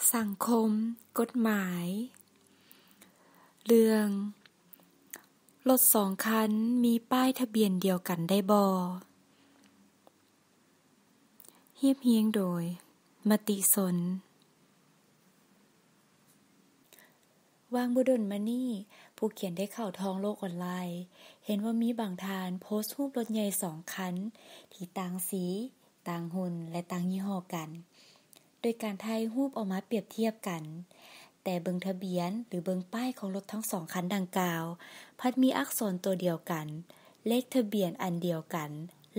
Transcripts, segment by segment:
สังคมกฎหมายเรื่องรถ2 คันมีป้ายทะเบียนเดียวกันได้บ่เรียบเรียงโดยมติชนวางบ่ดนมานี่ผู้เขียนได้เข้าท้องโลกออนไลน์เห็นว่ามีบางทานโพสต์รูปรถใหญ่2 คันที่ต่างสีต่างหุ่นและต่างยี่ห้อกันโดยการถ่ายรูปออกมาเปรียบเทียบกันแต่เบิ่งทะเบียนหรือเบิ่งป้ายของรถทั้ง2 คันดังกล่าวพัดมีอักษรตัวเดียวกันเลขทะเบียนอันเดียวกัน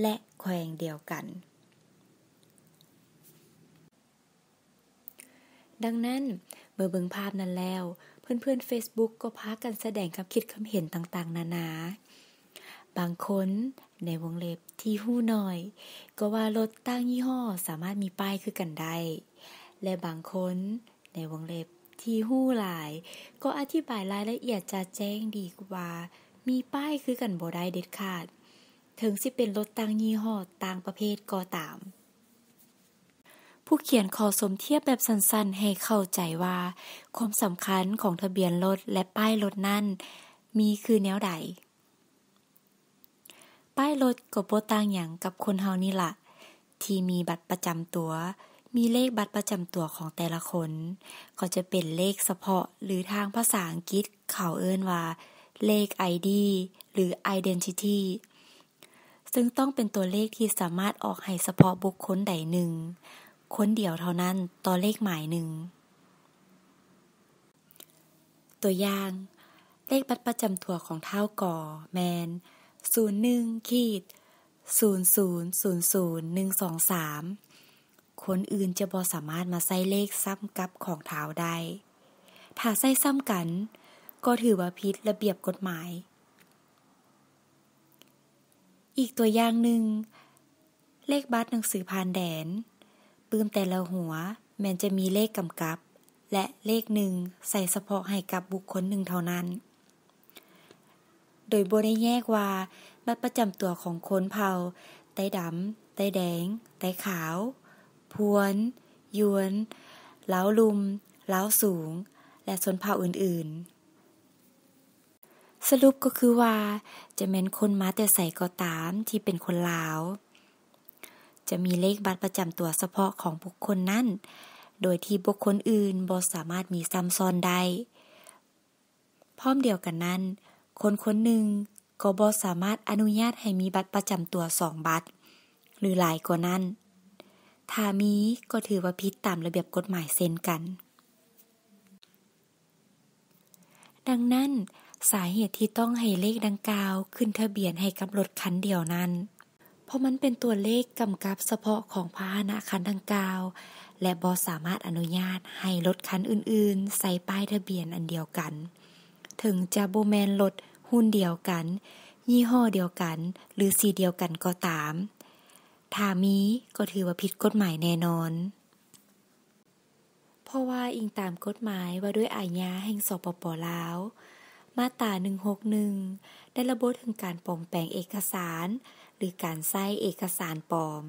และแขวงเดียวกันดังนั้นเมื่อเบิ่งภาพนั้นแล้วเพื่อนๆ Facebook ก็พากันแสดงความคิดความเห็นต่างๆนานาบางคนในวงเล็บที่ฮู้น้อยก็ว่ารถต่างยี่ห้อสามารถมีป้ายคือกันได้และบางคนในวงเล็บที่ฮู้หลายก็อธิบายรายละเอียดจะแจ้งดีกว่ามีป้ายคือกันบ่ได้เด็ดขาดถึงสิเป็นรถต่างยี่ห้อต่างประเภทก็ตามผู้เขียนขอสมเทียบแบบสั้นๆให้เข้าใจว่าความสำคัญของทะเบียนรถและป้ายรถนั่นมีคือแนวใดป้ายรถก็บ่ต่างหยังกับคนเฮานี่ล่ะที่มีบัตรประจำตัวมีเลขบัตรประจำตัวของแต่ละคนก็จะเป็นเลขเฉพาะหรือทางภาษาอังกฤษเขาเอิ้นว่าเลข ID หรือ Identity ซึ่งต้องเป็นตัวเลขที่สามารถออกให้เฉพาะบุคคลใดหนึ่งคนเดียวเท่านั้นต่อเลขหมายหนึ่งตัวอย่างเลขบัตรประจำตัวของท้าวก่อแมน 01-00000123 คนอื่นจะบ่สามารถมาใส่เลขซ้ำกับของท้าวได้ถ้าใส่ซ้ำกันก็ถือว่าผิดระเบียบกฎหมายอีกตัวอย่างหนึ่งเลขบัตรหนังสือผ่านแดนปื้มแต่ละหัวแม้นจะมีเลขกำกับและเลขหนึ่งใส่เฉพาะให้กับบุคคลหนึ่งเท่านั้นโดยบ่ได้แยกว่าบัตรประจำตัวของคนเผ่าไต้ดำไต้แดงไต้ขาวพวนยวนล้าวลุมล้าวสูงและชนเผ่าอื่นๆสรุปก็คือว่าจะแม้นคนมาแต่ไสก็ตามที่เป็นคนลาวจะมีเลขบัตรประจำตัวเฉพาะของบุคคลนั้นโดยที่บุคคลอื่นบ่สามารถมีซ้ำซ้อนได้พร้อมเดียวกันนั้นคนคนหนึ่งก็บ่สามารถอนุญาตให้มีบัตรประจำตัว2 บัตรหรือหลายกว่านั้นถ้ามีก็ถือว่าผิดตามระเบียบกฎหมายเช่นกันดังนั้นสาเหตุที่ต้องให้เลขดังกล่าวขึ้นทะเบียนให้กับรถคันเดียวนั้นเพราะมันเป็นตัวเลขกำกับเฉพาะของพาหนะคันดังกล่าวและบ่สามารถอนุญาตให้รถคันอื่นๆใส่ป้ายทะเบียนอันเดียวกันถึงจะบ่แม่นรถรุ่นเดียวกันยี่ห้อเดียวกันหรือสีเดียวกันก็ตามถ้ามีก็ถือว่าผิดกฎหมายแน่นอนเพราะว่าอิงตามกฎหมายว่าด้วยอาญาแห่งสปป.ลาวมาตรา161ได้ระบุถึงการปลอมแปลงเอกสารหรือการใช้เอกสารปลอม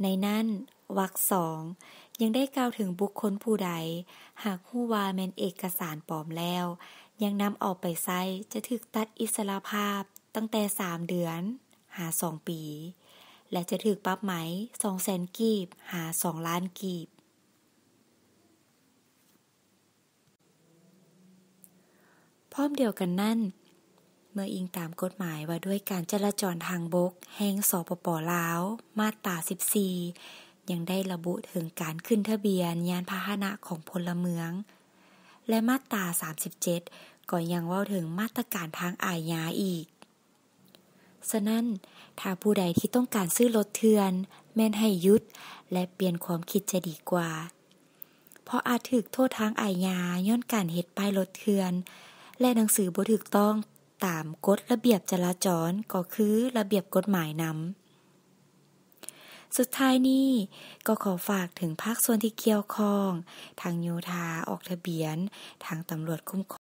ในนั้นวรรค2ยังได้กล่าวถึงบุคคลผู้ใดหากรู้ว่าแม่นเอกสารปลอมแล้วยังนำออกไปใช้จะถูกตัดอิสรภาพตั้งแต่3 เดือนหา2 ปีและจะถูกปรับไหม 200,000 กีบหา2 ล้านกีบพร้อมเดียวกันนั้นเมื่ออิงตามกฎหมายว่าด้วยการจราจรทางบกแห่งสปป.ลาวมาตรา14ยังได้ระบุถึงการขึ้นทะเบียนยานพาหนะของพลเมืองและมาตรา37ก็ยังเว้าถึงมาตรการทางอาญาอีกฉะนั้นถ้าผู้ใดที่ต้องการซื้อรถเถื่อนแม่นให้หยุดและเปลี่ยนความคิดจะดีกว่าเพราะอาจถูกโทษทางอาญาย้อนการเฮ็ดป้ายรถเถื่อนและหนังสือบ่ถูกต้องตามกฎระเบียบจราจรก็คือระเบียบกฎหมายนำสุดท้ายนี้ก็ขอฝากถึงภาคส่วนที่เกี่ยวข้องทางโยธาออกทะเบียนทางตำรวจคุ้มครอง